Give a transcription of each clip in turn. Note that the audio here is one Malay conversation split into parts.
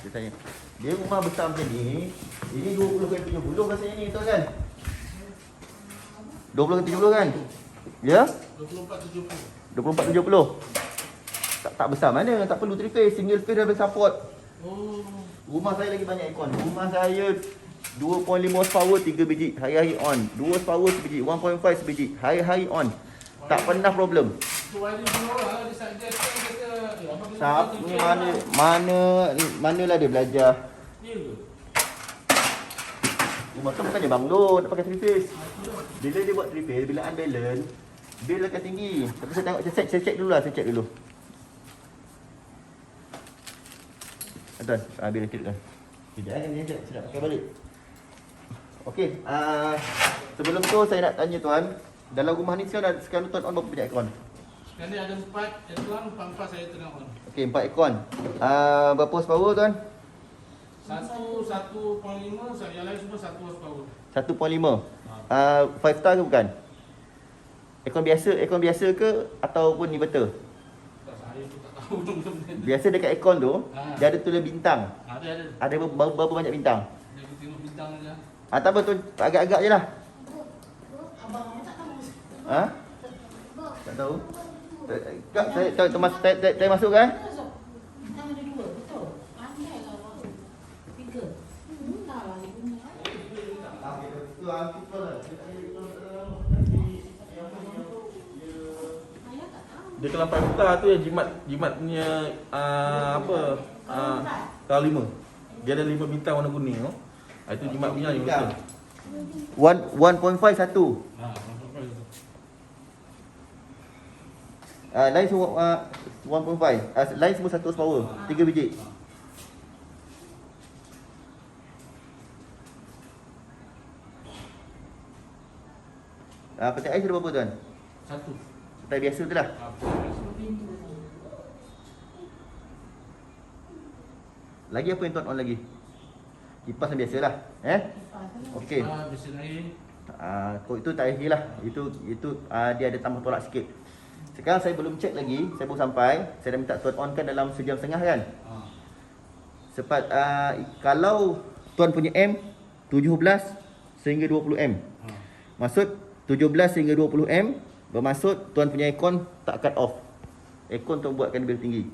Dia tanya. Dia rumah besar macam ni. Ini 20 kali 70 rasanya ni tuan kan? 20 kali 70 kan? Ya? 24 70. Tak besar mana, tak perlu 3 phase, single phase dah boleh support. Oh. Rumah saya lagi banyak aircon. Rumah saya 2.5 horsepower 3 biji, hari-hari on. 2 horsepower sebiji, 1.5 sebiji, hari-hari on. Tak pernah problem. So ada orang dia suggest kata abang Siapa ni manalah dia belajar. Ya ke? Rumah tu bukannya banglo, nak pakai 3 phase. Bila dia buat 3 phase, bila unbalance, bil akan tinggi. Tapi saya tengok, saya check dulu lah, saya check dulu. Tuan, bil check kan. Sekejap ni saya nak pakai balik. Okey, sebelum tu saya nak tanya tuan, dalam rumah ni sekarang tuan on berapa banyak aircon? Sekarang ni ada 4 aircon, 4 saya tengah on. Okey, 4 aircon. Berapa horsepower tuan? 1.5, yang lain semua 1 horsepower. 1.5. 5 star ke bukan? Aircon biasa ke ataupun inverter? Tak, saya pun tak tahu benda-benda. Biasa dekat aircon tu, dia ada tulis bintang. Ada. Ada berapa banyak bintang? Dia tengok bintang aja. Tak apa tu, agak-agak je lah. Abang tak tahu. Ha? Tak tahu? Kak, saya masuk kan? Bintang ada 2, betul. Pandai lah abang. 3. Tak lah dia punya. Ayah tak tahu. Dia kalau 4 hektar tu yang jimat punya kalau 5. Dia ada 5 bintang warna kuning tu. Itu jimat punya yang betul. 1.5 satu. Berapa itu? Lain semua 1.5. Lain semua 1 horsepower. 3 biji. Petai ais ada berapa tuan? 1. Petai biasa tu lah. Lagi apa yang tuan on lagi? Kipas yang biasa lah. Okey. Mesin air. Kod itu tak payah lah. Itu dia ada tambah tolak sikit. Sekarang saya belum check lagi. Saya baru sampai. Saya dah minta tuan on kan dalam sejam setengah kan? Kalau tuan punya M 17 sehingga 20 M. Maksud 17 sehingga 20 M bermaksud tuan punya aircon tak cut off. Aircon tuan buatkan bil tinggi.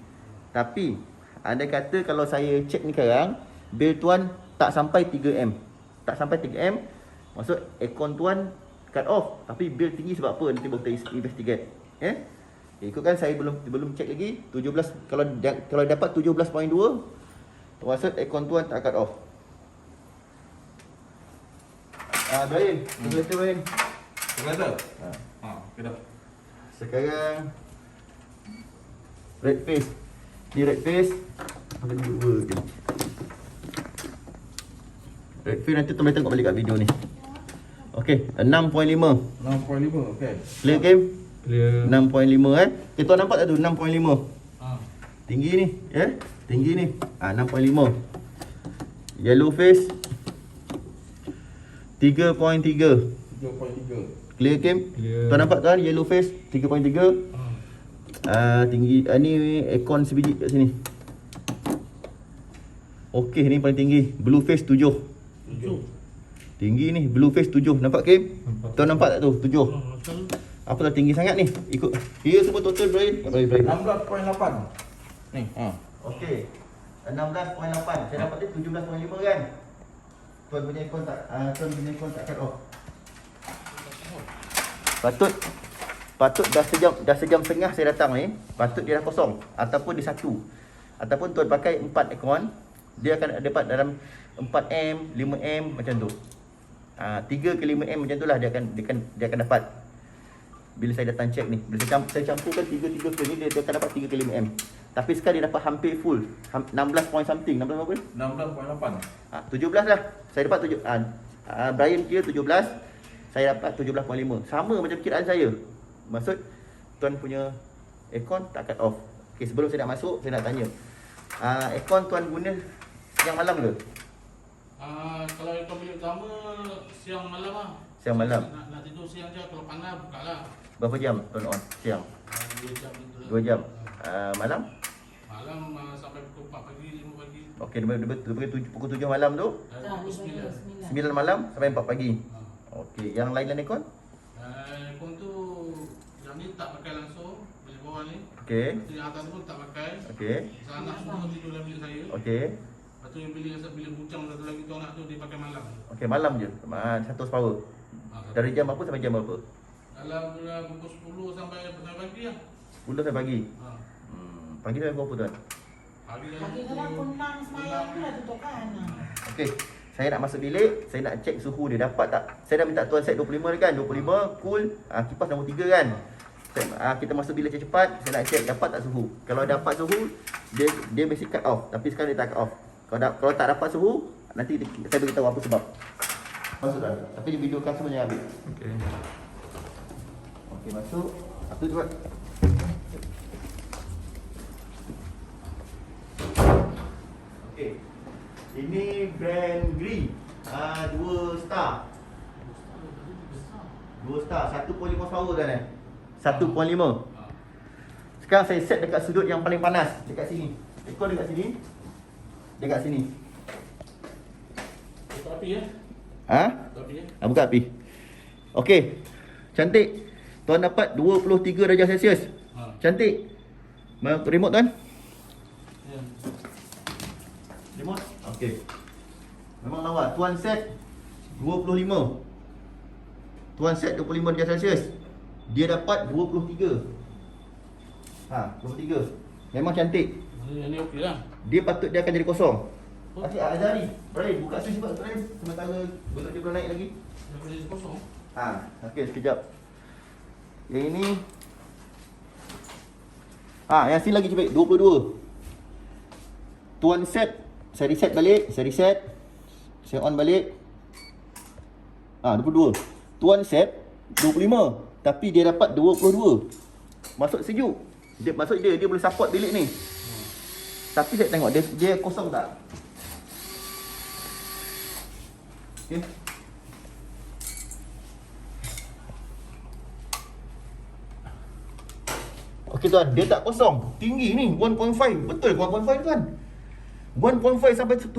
Tapi andai kata kalau saya check ni sekarang, bil tuan tak sampai 3 M. Tak sampai 3 M, maksud aircon tuan cut off. Tapi bil tinggi sebab apa? Nanti baru kita investigate. Ikutkan saya belum check lagi. 17 kalau dapat 17.2, maksud aircon tuan tak cut off. Brian, betul Brian. Kata? Kena. Sekarang red face. Ni red face. Ada dua je. Red face nanti tuan boleh tengok balik kat video ni. Okey, 6.5. 6.5, okey. Clear game? Clear. 6.5 Kita tuan nampak tak tu 6.5. Tinggi ni, tinggi ni. 6.5. Yellow face 3.3. 3.3. Clear game? Clear. Tuan nampak tuan yellow face 3.3. Tinggi ni aircon sebiji kat sini. Okey, ni paling tinggi. Blue face 7. 7. Tinggi ni blue face 7. Nampak Kim? Nampak. Tuan nampak tak tu? 7. Apa dah tinggi sangat ni? Ikut. Kira semua total Brian. Brian. 16.8. Ni, Okey. 16.8. Saya dapat dia 17.5 kan? Tuan punya aircon tak cut off. Patut dah sejam setengah saya datang ni, patut dia dah kosong ataupun dia satu. Ataupun tuan pakai 4 aircon, dia akan dapat dalam 4M, 5M macam tu. 3 ke 5M macam tu lah dia akan dapat. Bila saya datang check ni, bila saya campurkan 3 phase ni, dia akan dapat 3 ke 5M. Tapi sekarang dia dapat hampir full 16 point something. 16 berapa? 16.8. 17 lah. Saya dapat Brian kira 17, saya dapat 17.5. Sama macam kiraan saya. Maksud tuan punya aircon tak cut off. Okey, sebelum saya nak masuk, saya nak tanya. Aircon tuan guna siang malam ke? Kalau aircon bilik utama siang malam lah. Siang malam. Nak tidur siang je, kalau panas buka lah. Berapa jam tuan on siang? 2 jam gitu lah. 2 jam. Malam? Malam sampai pukul 4 pagi, 5 pagi. Okey, pukul 7 malam tu, Tak, Pukul 9. 9. 9 malam sampai 4 pagi. Ha. Okey, yang lain-lain aircon? Aircon tu yang ni tak pakai langsung, bilik bawah ni. Okey. Lepas tu yang atas tu pun tak pakai. Okey. Anak semua tidur dalam bilik saya. Okey. Lepas tu yang bilik bujang satu lagi tu anak tu dia pakai malam. Okey, malam je. 100 power. Dari jam apa sampai jam berapa? Dalam pukul 10 sampai pagi lah. 10 sampai pagi. Ha. Pagi sampai berapa tuan? Pagi Pagi dalam kunang semalam tu dah tutup kan. Okey. Saya nak masuk bilik, saya nak check suhu dia dapat tak. Saya dah minta tuan set 25 dia kan. 25 cool, kipas nombor 3 kan. Kita masuk bilik cepat, saya nak check dapat tak suhu. Kalau dapat suhu, dia basic cut off. Tapi sekarang dia tak cut off. Kalau tak dapat suhu, nanti saya beritahu apa sebab. Masuk dah. Tapi di video kan semuanya habis. Okey. Okey, masuk. Satu cepat. Okey. Ini brand Gree. 2 star. 2 star, 1.5 power kan 1.5. Sekarang saya set dekat sudut yang paling panas, dekat sini. Ekor dekat sini. Dekat sini. Buka api ya. Ha? Buka api ya. Buka api. Okey. Cantik. Tuan dapat 23 darjah Celsius. Ha. Cantik. Remote tuan. Ya. Remote. Okey. Memang lawa. Tuan set 25. Tuan set 25 darjah Celsius. Dia dapat 23. 23. Memang cantik. Yang ni okey lah. Dia patut dia akan jadi kosong. Okey, Azari. Brian, buka switch cepat Brian. Sementara besok dia belum naik lagi. Dia boleh kosong. Okey, sekejap. Yang ini yang sini lagi cepat 22. Tuan set, saya reset balik, saya on balik. 22. Tuan set 25, tapi dia dapat 22. Masuk sejuk. Maksud dia boleh support bilik ni. Tapi saya tengok dia kosong tak? Okey. Okey tuan, dia tak kosong. Tinggi ni 1.5. Betul 1.5 tuan. 1.5 sampai 7.2.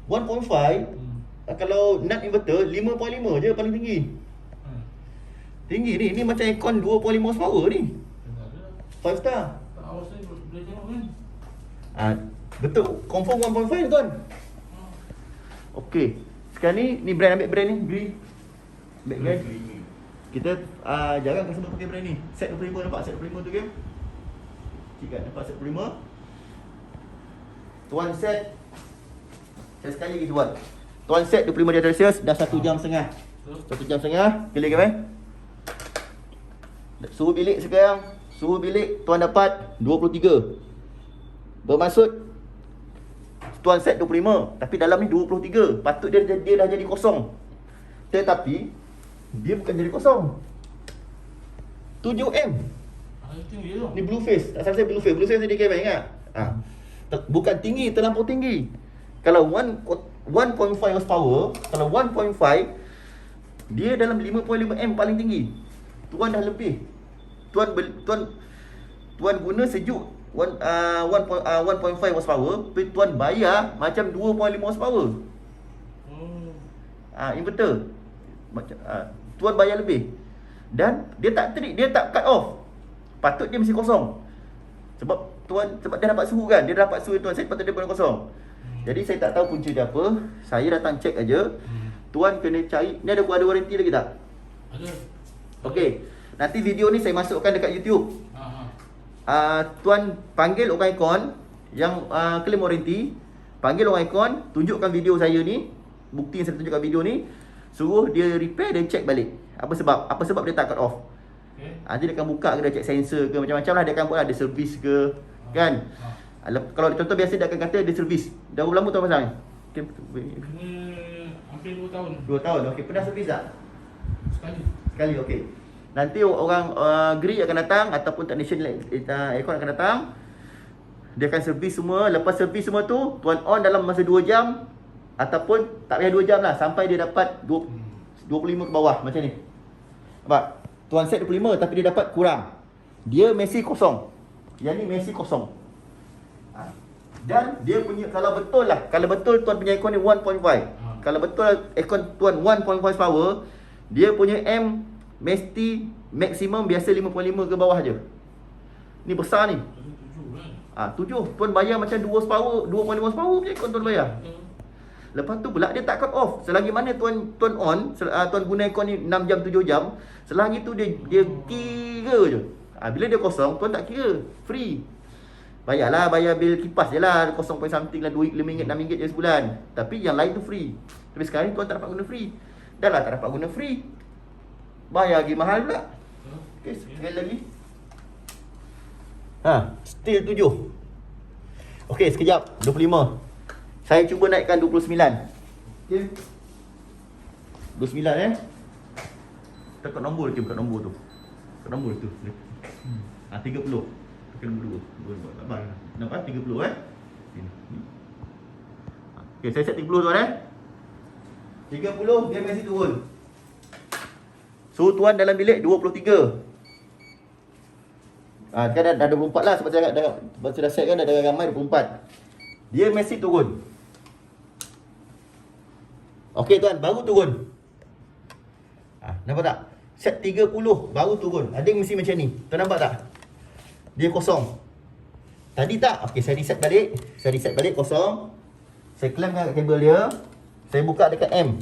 1.5 kalau nut inverter 5.5 je paling tinggi. Tinggi ni. Ni macam aircon 2.5 horsepower ni. 5 star. Tak awas ni boleh tengok kan. Betul. Confirm 1.5 tuan. Okey. Sekarang ni brand, ambil brand ni, Gree. Ambil brand. Kita jarang customer pakai brand ni. Set 25 nampak set 25 tu game. Cik kan nampak set 25. Tuan set. Saya sekali lagi buat. Tuan set 25 darjah Celsius dah 1 jam setengah. 1 jam setengah. Pilih ke suhu bilik sekarang. Suhu bilik tuan dapat 23. Bermaksud tuan set 25, tapi dalam ni 23. Patut dia dah jadi kosong. Tetapi dia bukan jadi kosong. 7M. Tinggi tu. Ni blue face. Tak salah saya blue face. Blue face dia kira ingat. Bukan tinggi, terlampau tinggi. Kalau 1.5 horsepower, kalau 1.5 dia dalam 5.5M paling tinggi. Tuan dah lebih. Tuan guna sejuk 1.5 horsepower, tapi tuan bayar macam 2.5 horsepower. Inverter. Macam tuan bayar lebih. Dan dia tak cut off. Patut dia mesti kosong. Sebab dia dapat suhu kan. Dia dapat suhu tuan set, patut dia boleh kosong. Jadi saya tak tahu punca dia apa. Saya datang check aja. Tuan kena cari. Ni ada warranty lagi tak? Ada. Okey. Nanti video ni saya masukkan dekat YouTube. Tuan panggil orang aircon yang claim warranty. Panggil orang aircon, tunjukkan video saya ni. Bukti yang saya tunjukkan video ni. Suruh dia repair, dia check balik. Apa sebab dia tak cut off. Nanti dia akan buka ke, dia check sensor ke, macam-macam lah. Dia akan buat ada servis ke, kan. Kalau contoh biasa dia akan kata dia servis. Dah berapa lama tuan pasang ni? Ini hampir 2 tahun. 2 tahun. Okey, pernah servis tak? Sekali, okey. Nanti orang Gree akan datang ataupun technician aircon akan datang. Dia akan servis semua. Lepas servis semua tu, tuan on dalam masa 2 jam ataupun tak payah 2 jam lah, sampai dia dapat 25 ke bawah macam ni. Nampak? Tuan set 25 tapi dia dapat kurang. Dia masih kosong. Yang ni Messi kosong. Dan dia punya, kalau betul tuan punya aircon ni 1.5. Kalau betul aircon tuan 1.5 power, dia punya M mesti maksimum biasa 5.5 ke bawah je. Ni besar ni. 7. Tuan bayar macam 2 power, 2.5 power punya aircon tuan bayar. Lepas tu pula dia tak cut off. Selagi mana tuan on, tuan guna aircon ni 6 jam 7 jam, selagi tu dia kira je. Bila dia kosong, tuan tak kira, free. Bayar bil kipas je lah, 0 point something lah, RM5, RM6 je sebulan. Tapi yang lain tu free. Tapi sekarang ni tuan tak dapat guna free. Dah lah tak dapat guna free, bayar lagi mahal pula. Okay, sekali lagi. Still 7. Okay, sekejap, 25. Saya cuba naikkan 29. Okay, 29 tekan nombor je, bukan nombor tu. Tekan nombor tu. 30. Tekan nombor 2. Nampak? Nampak 30 Sini. Okay, saya set 30 tuan 30 dia mesti turun. Suhu tuan dalam bilik 23. Kan dah 24 lah sebab saya dah set kan, dah ramai 24. Dia mesti turun. Okey tuan, baru turun. Nampak tak? Set 30 baru turun. Ada yang mesti macam ni. Tuan nampak tak? Dia kosong. Tadi tak? Okey, saya reset balik kosong. Saya clampkan kat kabel dia. Saya buka dekat M.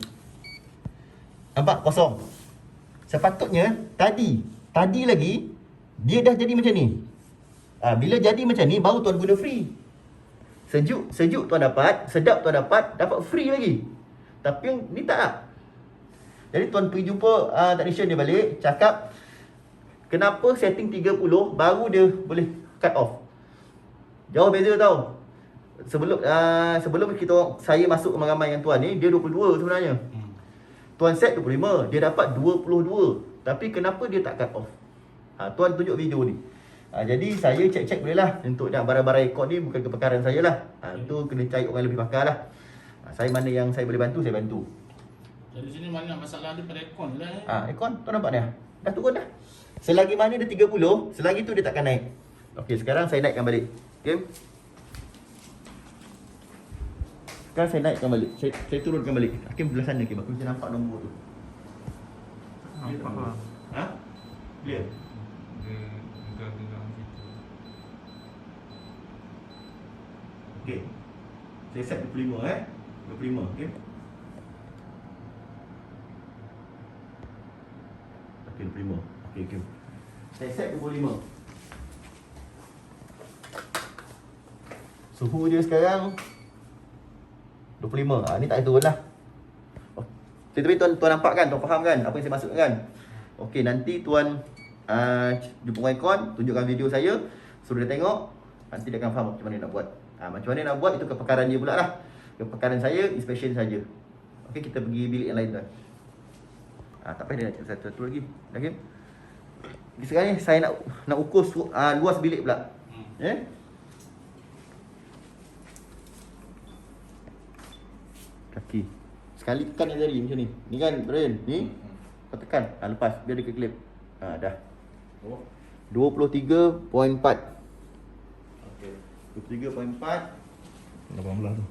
Nampak? Kosong. Sepatutnya tadi lagi dia dah jadi macam ni. Bila jadi macam ni baru tuan guna free. Sejuk tuan dapat, sedap tuan dapat free lagi. Tapi yang ni tak. Jadi tuan pergi jumpa technician dia balik, cakap kenapa setting 30 baru dia boleh cut off. Jauh beza tau. Sebelum saya masuk ramai yang tuan ni, dia 22 sebenarnya. Tuan set 25, dia dapat 22. Tapi kenapa dia tak cut off? Tuan tunjuk video ni. Jadi saya cek boleh lah. Untuk nak barang-barang aircon ni bukan kepakaran saya lah. Itu kena cari orang lebih pakar lah. Saya mana yang saya boleh bantu, saya bantu. Jadi sini mana masalah dia pada aircon lah. Aircon, tuan nampak ni? Dah turun dah. Selagi mana dia 30, selagi tu dia takkan naik. Okey, sekarang saya naikkan balik. Okey. Sekarang saya naikkan balik. Saya turunkan balik. Hakim belah sana, Hakim. Aku bisa nampak nombor tu. Nampak. Clear? Dia gegang situ. Okey. Saya set 25 25, okey. Okey, 25. Okey. Saya set 25. Suhu dia sekarang 25. Ni tak turun lah. Tapi tuan nampak kan, tuan faham kan apa yang saya maksudkan kan? Okey, nanti tuan jumpa aircon, tunjukkan video saya, suruh dia tengok, nanti dia akan faham macam mana nak buat. Macam mana nak buat itu kepakaran dia pula lah. Kepakaran saya, inspection saja. Okey, kita pergi bilik yang lain tuan. Tak payah dia nak satu lagi. Okey. Sekarang ni saya nak ukur luas bilik pula. Kaki. Sekali tekan yang jari macam ni. Ni kan Brian, ni. Kau tekan. Lepas dia ada clip. Dah. 23.4. Okey. 23.4. 18 tu.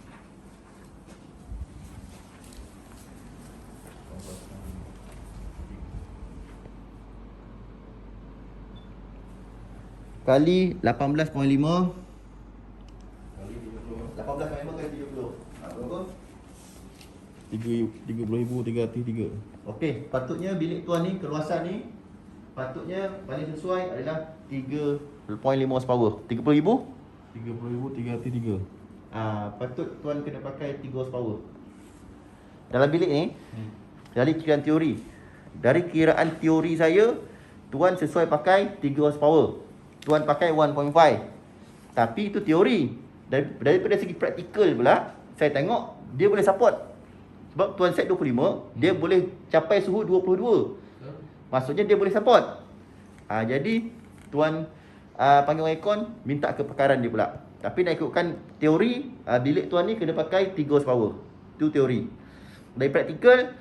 Kali 18.5 kali 30. 18.5 kali 30. Berapa? 30,303. Okey, patutnya bilik tuan ni, keluasan ni patutnya paling sesuai adalah 3.5 horsepower. 30,000? 30,303. Patut tuan kena pakai 3 horsepower. Dalam bilik ni, dari kiraan teori. Dari kiraan teori saya, tuan sesuai pakai 3 horsepower. Tuan pakai 1.5. Tapi itu teori. Daripada segi praktikal pula, saya tengok dia boleh support. Sebab tuan set 25, dia boleh capai suhu 22. Maksudnya dia boleh support. Jadi tuan panggil aircon, minta kepakaran dia pula. Tapi nak ikutkan teori, bilik tuan ni kena pakai 3 horsepower. Itu teori. Dari praktikal,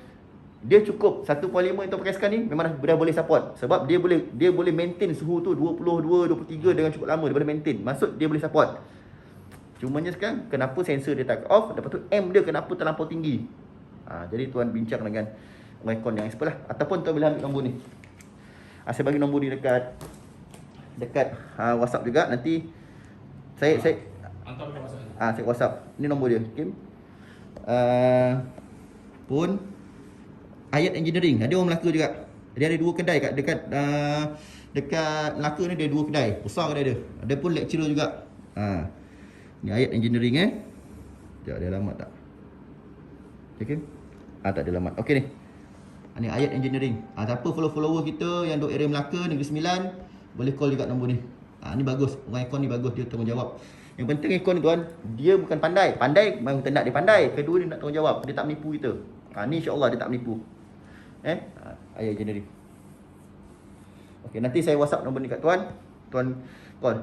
dia cukup 1.5 yang tuan pakai sekarang ni memang dah boleh support. Sebab dia boleh maintain suhu tu 22, 23 dengan cukup lama. Dia boleh maintain. Maksud dia boleh support. Cumanya sekarang kenapa sensor dia tak off, lepas tu M dia kenapa terlampau tinggi. Jadi tuan bincang dengan Mycon yang expert lah. Ataupun tuan boleh ambil nombor ni. Saya bagi nombor ni dekat WhatsApp juga. Nanti saya Hantar ke WhatsApp. saya WhatsApp. Ni nombor dia. Okay. Pun Ayat Engineering. Dia orang Melaka juga. Dia ada 2 kedai dekat Melaka ni, dia 2 kedai. Besar kedai dia. Ada pun lecturer juga. Ni Ayat Engineering Sekejap, ada alamat tak? Okay. Tak ada alamat. Okey ni. Ni Ayat Engineering. Siapa follower kita yang duk area Melaka, Negeri Sembilan, boleh call juga nombor ni. Ni bagus. Orang aircon ni bagus, dia tanggungjawab. Yang penting aircon ni tuan, dia bukan pandai. Pandai memang kita nak dia pandai. Kedua dia nak tanggungjawab. Dia tak menipu kita. Ni insya-Allah dia tak menipu. Ayat Engineering. Okey, nanti saya WhatsApp nombor ni kat tuan. Tuan call.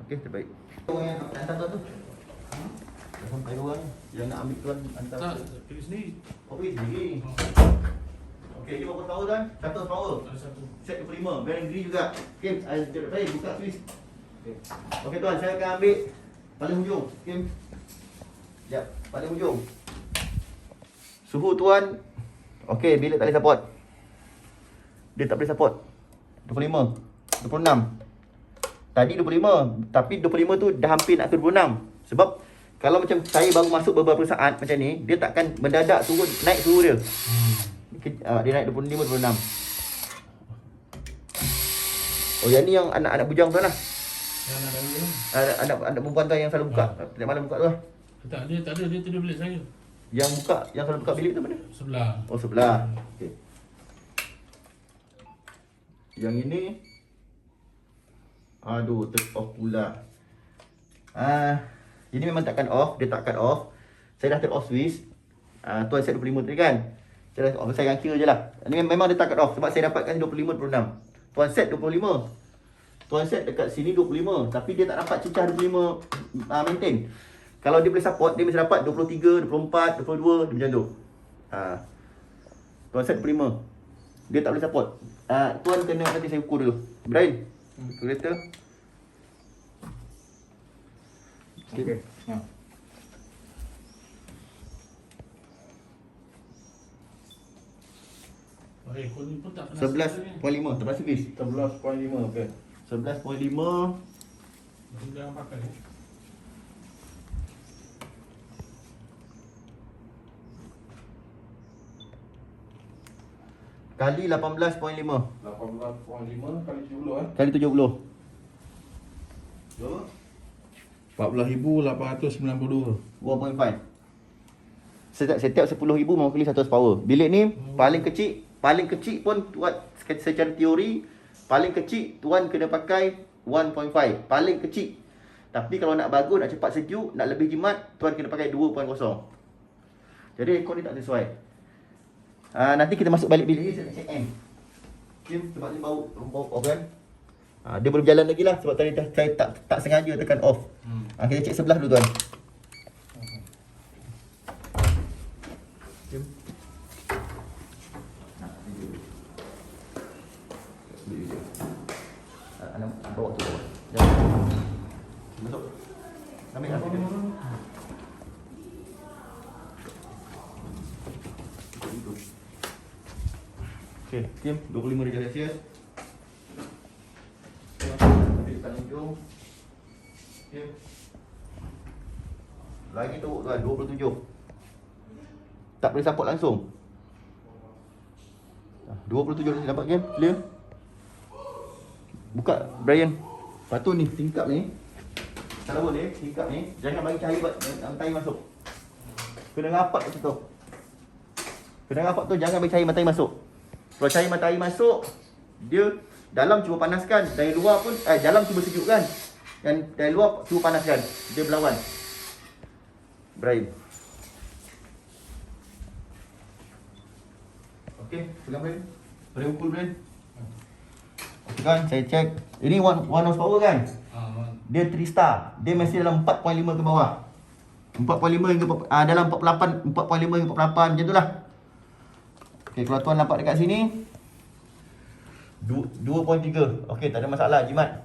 Okey, terbaik. Orang yang hantar tuan tu. Sampai orang yang nak ambil tuan hantar. Tak, pilih sendiri. Pergi sendiri. Okey, ni berapa power tuan? 100 power. Ada satu. Set 25, bearing green juga. Okey, saya buka switch. Okey tuan, saya akan ambil paling hujung. Okey. Sekejap, paling hujung. Suhu tuan. Okey, bilik tak boleh support. Dia tak boleh support. 25, 26. Tadi 25, tapi 25 tu dah hampir nak ke 26. Sebab kalau macam saya baru masuk beberapa saat macam ni, dia takkan mendadak turun, naik suhu dia. Dia naik 25, 26. Oh, yang ni yang anak-anak bujang tuan lah. Yang ada ni. Anak perempuan tuan yang selalu buka. Tiap malam buka tu lah. Tak ada, dia tidur bilik saya. Yang buka, yang selalu buka bilik tu mana? Sebelah. Oh, sebelah. Okey. Yang ini. Aduh, off pula. Ini memang takkan off. Dia takkan off. Saya dah turn off switch. Tuan set 25 tadi kan. Saya dah off. Saya akan kira je lah. Ini memang dia takkan off. Sebab saya dapatkan 25, 26. Tuan set 25. Tuan set dekat sini 25. Tapi dia tak dapat cecah 25 maintain. Kalau dia boleh support, dia mesti dapat 23, 24, 22. Dia macam tu. Tuan set 25. Dia tak boleh support. Tuan kena, nanti saya ukur dulu. Brian, kereta. Okay. Kau ni pun tak pernah 11.5 terpaksa bis. 11.5 okey. 11.5 jangan pakai. kali 18.5 18.5 kali 70 kali 70. 14,892. 1.5. Setiap 10,000 mewakili 100 power. Bilik ni paling kecil pun tuan secara teori paling kecil tuan kena pakai 1.5. Paling kecil. Tapi kalau nak bagus, nak cepat sejuk, nak lebih jimat, tuan kena pakai 2.0. Jadi aircon ni tak sesuai. Nanti kita masuk balik bilik ni, saya nak check M. Kim, sebab ni bau off kan. Dia belum jalan lagi lah sebab tadi saya tak sengaja tekan off. Kita cek sebelah dulu tuan. Kim. Anak bawa tu bawa. Jangan. Masuk. Ambil lah. Okey, Kim, 25 darjah Celsius. Ambil tangan hujung. Kim. Lagi teruk tuan, 27. Tak boleh support langsung. 27 dapat Kim, clear. Buka Brian. Lepas tu ni, tingkap ni. Kalau boleh, tingkap ni. Jangan bagi cahaya matahari masuk. Kena rapat kat situ. Kena rapat tu, jangan bagi cahaya matahari masuk. Kalau cahaya matahari masuk, dia dalam cuba panaskan. Dari luar pun, dalam cuba sejukkan. Dan dari luar cuba panaskan. Dia berlawan. Brian. Okey, pegang Brian. Boleh ukur Brian. Okey kan, saya check. Ini one horsepower kan? Dia 3 star. Dia mesti dalam 4.5 ke bawah. 4.5 hingga dalam 48, 4.5 hingga 48 macam tu lah. Okey, kalau tuan nampak dekat sini 2.3. Okey, tak ada masalah jimat.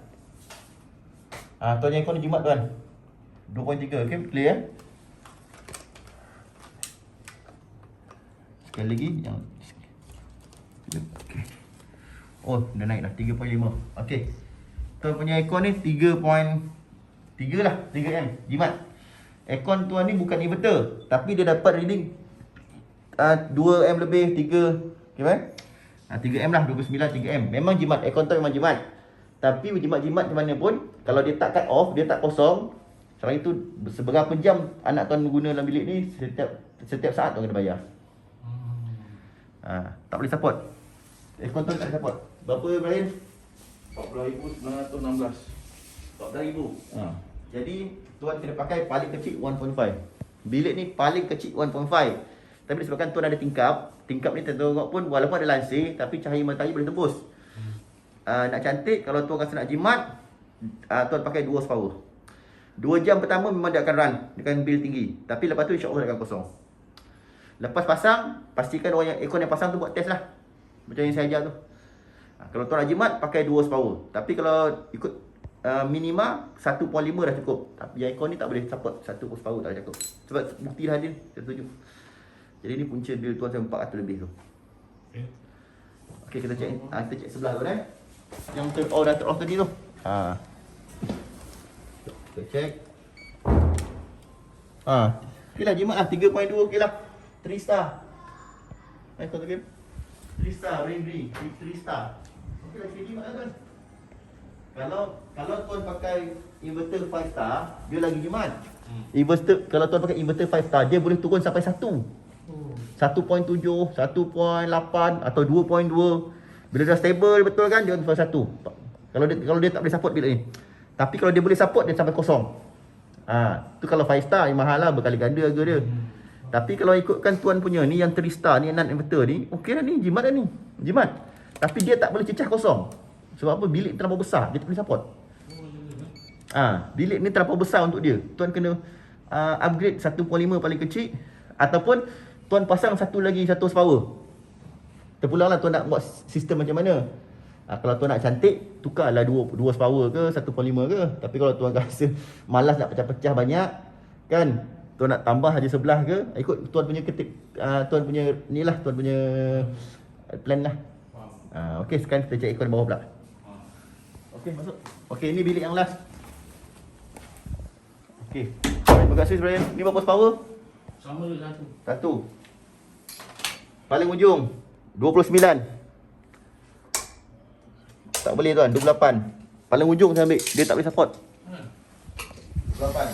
Tuan yang ikut ni jimat tuan. 2.3. Okey, clear eh? Sekali lagi yang okey. Oh, dah naik dah 3.5. Okey. Tuan punya aircon ni 3.3 lah, 3M jimat. Aircon tuan ni bukan inverter, tapi dia dapat reading 2M lebih 3. Okey kan? 3M lah, 29 3M. Memang jimat, aircon tu memang jimat. Tapi jimat-jimat macam mana pun, kalau dia tak cut off, dia tak kosong, selain itu seberapa jam anak tuan guna dalam bilik ni, setiap saat tuan kena bayar. Tak boleh support. Aircon tu tak boleh support. Berapa Brian? 14,916. 14,000. Jadi tuan kena pakai paling kecil 1.5. Bilik ni paling kecil 1.5. Tapi disebabkan tuan ada tingkap ni tengok pun walaupun ada lansir, tapi cahaya matahari boleh tembus. Nak cantik, kalau tuan rasa nak jimat, tuan pakai 2 horsepower. 2 jam pertama memang dia akan run dengan bil tinggi. Tapi lepas tu insya-Allah dia akan kosong. Lepas pasang, pastikan orang yang aircon yang pasang tu buat test lah. Macam yang saya ajar tu. Kalau tuan nak jimat, pakai 2 horsepower. Tapi kalau ikut minima 1.5 dah cukup. Tapi aircon ni tak boleh support 1 horsepower, tak boleh cukup. Sebab bukti dah hadir, saya setuju. Jadi ni punca bil tuan sampai 400 lebih tu. Okey, kita cek sebelah tu yang dah ter off tadi tu. Kita cek. Okey lah jimat lah 3.2 okey lah. 3 star. Kau tu 3 star, Rain 3 star. Okey lah sikit jimat lah tuan. Kalau tuan pakai inverter 5 star, dia lagi jimat. Kalau tuan pakai inverter 5 star, dia boleh turun sampai 1. 1.7, 1.8 atau 2.2. Bila dah stable betul kan, dia sampai 1. Kalau dia tak boleh support bilik ni. Tapi kalau dia boleh support, dia sampai kosong. Tu kalau 5 star yang mahal lah, berkali ganda harga dia. Tapi kalau ikutkan tuan punya ni yang 3 star ni, non inverter ni, okey lah ni, jimat dah ni. Jimat. Tapi dia tak boleh cecah kosong. Sebab apa? Bilik terlalu besar, dia tak boleh support. Bilik ni terlalu besar untuk dia. Tuan kena upgrade 1.5 paling kecil, ataupun tuan pasang satu horsepower. Terpulang lah tuan nak buat sistem macam mana. Kalau tuan nak cantik, tukarlah 2 horsepower ke 1.5 ke. Tapi kalau tuan rasa malas nak pecah-pecah banyak kan, tuan nak tambah aja sebelah ke, ikut tuan punya tuan punya ni lah, tuan punya plan lah. Okey, sekarang kita cek aircon bawah pula. Okey, masuk. Okey, ni bilik yang last. Okey. Terima kasih Brian. Ni berapa horsepower? Sama je satu. Satu. Paling ujung 29. Tak boleh tuan, 28. Paling ujung saya ambil, dia tak boleh support. 28.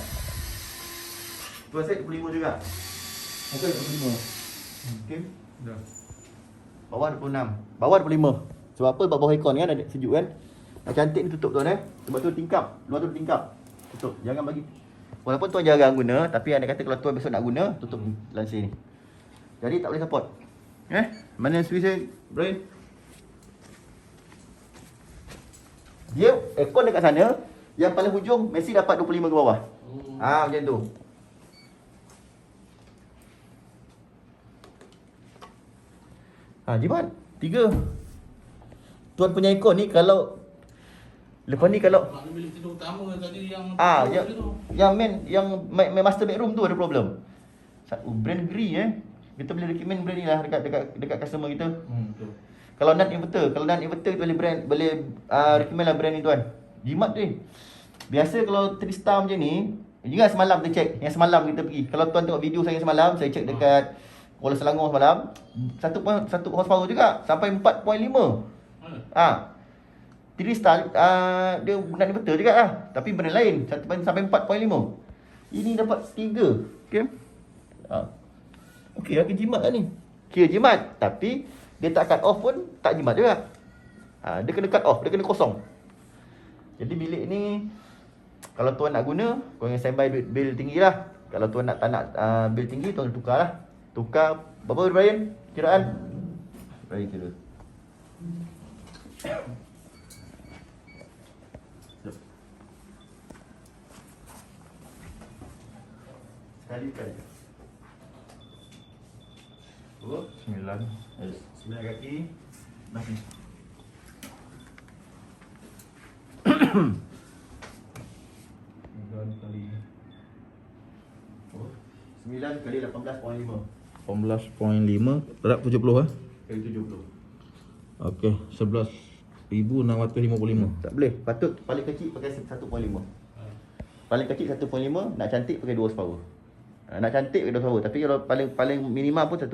Tuan set 25 juga. Okey, 25. Okey. Dah. Bawah 26. Bawah 25. Sebab apa? Bawah aircon kan ada sejuk kan. Nak cantik ni tutup tuan Sebab tu tingkap. Luar tu tingkap. Tutup. Jangan bagi. Walaupun tuan jarang guna, tapi anda kata kalau tuan besok nak guna, tutup lansir ni. Jadi tak boleh support. Mana switch saya, Brian? Dia aircon dekat sana, yang paling hujung mesti dapat 25 ke bawah. Macam tu. Jimat 3. Tuan punya aircon ni kalau lepas ni kalau Maknanya bilik tidur utama tadi yang yang main master bedroom tu ada problem. Brand Gree kita boleh recommend brand ni lah dekat customer kita. betul. Kalau non inverter kita boleh recommend lah brand ni tuan. Jimat tu biasa kalau 3 star macam ni, ingat semalam kita check, yang semalam kita pergi. Kalau tuan tengok video saya semalam, saya check dekat Kuala Selangor semalam, 1 horsepower juga sampai 4.5. 3 star dia nak betul juga lah. Tapi benda lain sampai 4.5. Ini dapat 3. Okey. Okey lah, jimat lah ni. Kira jimat, tapi dia tak cut off pun tak jimat juga. Dia kena cut off, dia kena kosong. Jadi bilik ni kalau tuan nak guna, kau yang standby bil tinggi lah. Kalau tuan tak nak bil tinggi, tuan tukar lah. Tukar berapa Brian? Kiraan? Brian kira. Kalikan. Oh, 9. 9 kaki. Nanti. 9 kali Oh, 9 kali 18.5 18.5 darab 70 ah. kali 70. Okey, 11,655. Tak boleh. Patut paling kecil pakai 1.5. Paling kecil 1.5, nak cantik pakai 2 separuh. Nak cantik pakai 2 separuh, tapi kalau paling minima pun 1.5.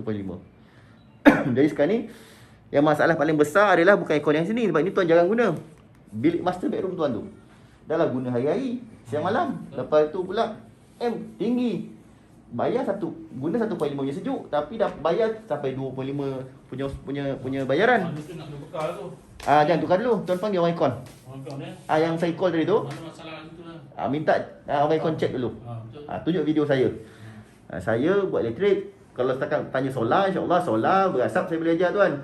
Jadi sekarang ni yang masalah paling besar adalah bukan aircon yang sini, sebab ni tuan jarang guna. Bilik master bedroom tuan tu dah lah guna hari-hari, siang malam. Lepas tu pula tinggi. Bayar guna 1.5 je sejuk, tapi dah bayar sampai 2.5 punya bayaran. Mana tu nak kena bekal tu. Jangan tukar dulu, tuan panggil orang aircon. Orang kau ni. Yang saya call tadi tu, Mana masalah situ lah. minta orang aircon check dulu. Betul. Tunjuk video saya. Saya buat elektrik. Kalau setakat tanya solar, insya-Allah solar berasap saya boleh ajar tuan.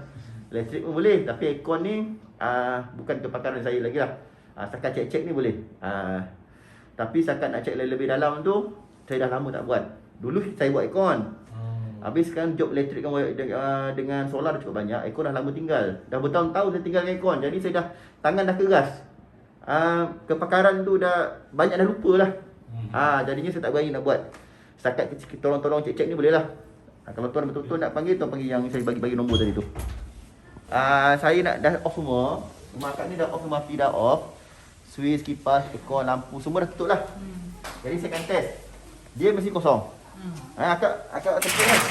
Elektrik pun boleh, tapi aircon ni bukan kepakaran saya lagi lah. Setakat cek-cek ni boleh. Tapi setakat nak cek lebih dalam tu, saya dah lama tak buat. Dulu saya buat aircon. Habis sekarang job elektrik dengan solar dah cukup banyak. Aircon dah lama tinggal. Dah bertahun-tahun saya tinggal dengan aircon. Jadi saya dah, tangan dah keras. Kepakaran tu dah banyak dah lupa lah. Jadinya saya tak berani nak buat. Setakat tolong-tolong cek-cek ni boleh lah. Kalau tuan betul-betul nak panggil, tuan panggil yang saya bagi nombor tadi tu. Saya nak dah off semua. Rumah akak ni dah off semua, api dah off. Switch, kipas, aircon, lampu semua dah tutup lah. Jadi saya akan test. Dia mesti kosong. Akak semput kan?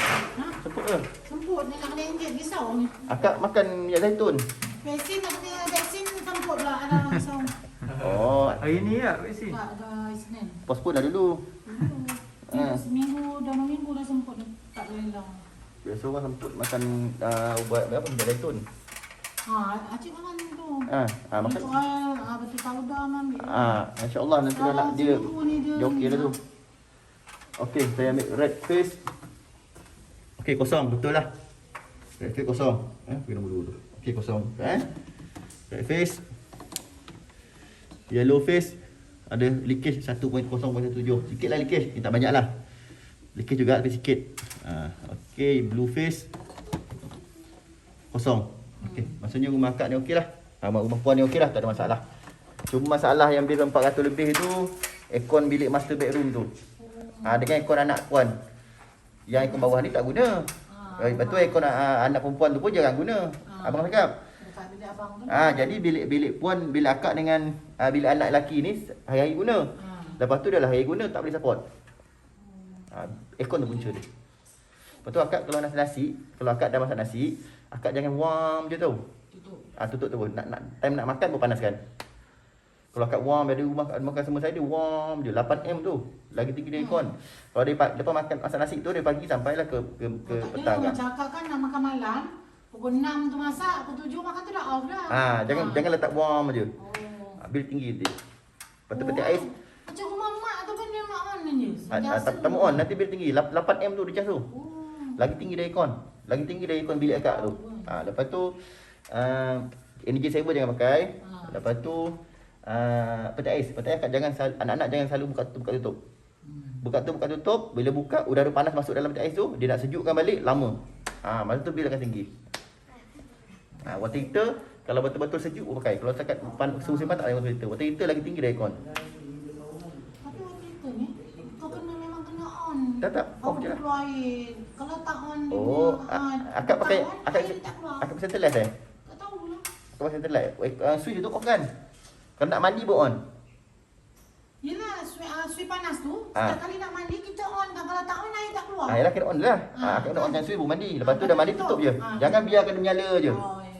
Semput ke? Semput ni nak kena injek risau ni. Akak makan minyak zaitun. Vaksin nak kena vaksin semput pula ada risau. Oh, Hari ni lah vaksin. Tak ada Isnin. postpone dah dulu. Seminggu, dah 2 minggu dah semput dah. Tak boleh hilang. Biasa orang semput makan ubat apa minyak zaitun. Acik makan tu. Makan. Betul tahu dah ambil. Insya-Allah nanti dah nak dia seminggu ni dia okey dah tu. Okey, saya ambil red face. Okey, kosong betul lah. Red face kosong. Pergi nombor 2 tu. Okey, kosong. Red face. Yellow face ada leakage 1.0.7. Sikitlah leakage, tak banyaklah. Leakage juga tapi sikit. Okey, blue face. Kosong. Okey, maksudnya rumah akak ni okeylah. Rumah puan ni okeylah, tak ada masalah. Cuma masalah yang bil 400 lebih tu aircon bilik master bedroom tu. Dengan aircon anak puan. Yang aircon bawah ni tak guna. Lepas tu aircon anak perempuan tu pun jarang guna. Abang cakap. Dekat bilik abang tu. Jadi bilik puan, bilik akak dengan bilik anak lelaki ni hari-hari guna. Lepas tu dah lah hari guna, tak boleh support. Aircon tu punca dia. Lepas tu akak kalau nasi, kalau akak dah masak nasi, akak jangan warm je tau. Tutup tu pun. Time nak makan pun panaskan. Kalau akak warm, ada rumah makan semua saya, dia warm je. 8M tu. Lagi tinggi dari aircon. Kalau dia lepas makan masak nasi tu, dia pagi sampailah ke petang. Macam akak kan nak makan malam, pukul 6 tu masak, pukul 7 makan tu dah off dah. Jangan letak warm je. Bil tinggi dia. Lepas tu peti ais. Macam rumah mak tu kan dia mak on je. Tak on, nanti bil tinggi. 8M tu dia cas tu. Lagi tinggi dari aircon. Lagi tinggi dari aircon bilik akak tu. Lepas tu energy saver jangan pakai. Lepas tu peti ais akak jangan anak-anak jangan selalu buka tutup. Buka tutup, bila buka udara panas masuk dalam peti ais tu, dia nak sejukkan balik lama. Masa tu bil akan tinggi. Water heater kalau betul-betul sejuk pakai. Kalau setakat suhu simpan tak payah water heater. Water heater lagi tinggi dari aircon. Tapi waktu itu ni, kau memang kena on. Tak, off je lah. Keluar air. Kalau tak on dia Oh, punya, akak pakai tak on, air tak keluar. akak centralize Tak tahu lah. Akak pakai centralize. Switch tu off kan? Kalau nak mandi pun on. Yelah, sui panas tu, setiap kali nak mandi kita on. Kalau tak on, air tak keluar. Yalah kena on lah. Akak kena onkan switch baru mandi. Lepas tu dah mandi tutup je. Jangan biarkan dia menyala je. Oh, ya.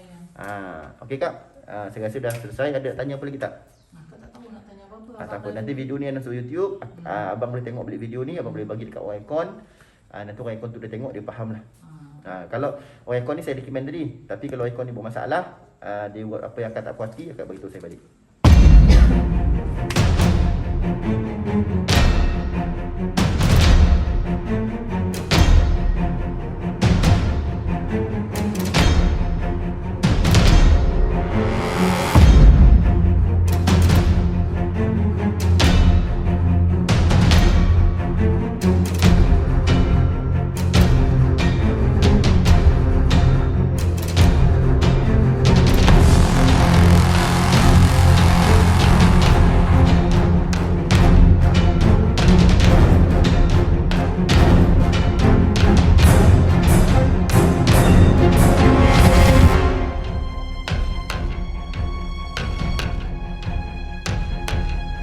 Okey kak. Saya rasa dah selesai. Ada tanya apa lagi tak? Kau tak tahu nak tanya apa-apa. Tak apa. Nanti video ni masuk YouTube. Abang boleh tengok balik video ni. Abang boleh bagi dekat orang aircon. Nanti orang aircon tu dia tengok, dia faham lah. Kalau orang aircon ni saya recommend tadi. Tapi kalau aircon ni buat masalah, dia buat apa yang akak tak puas hati, akak beritahu saya balik.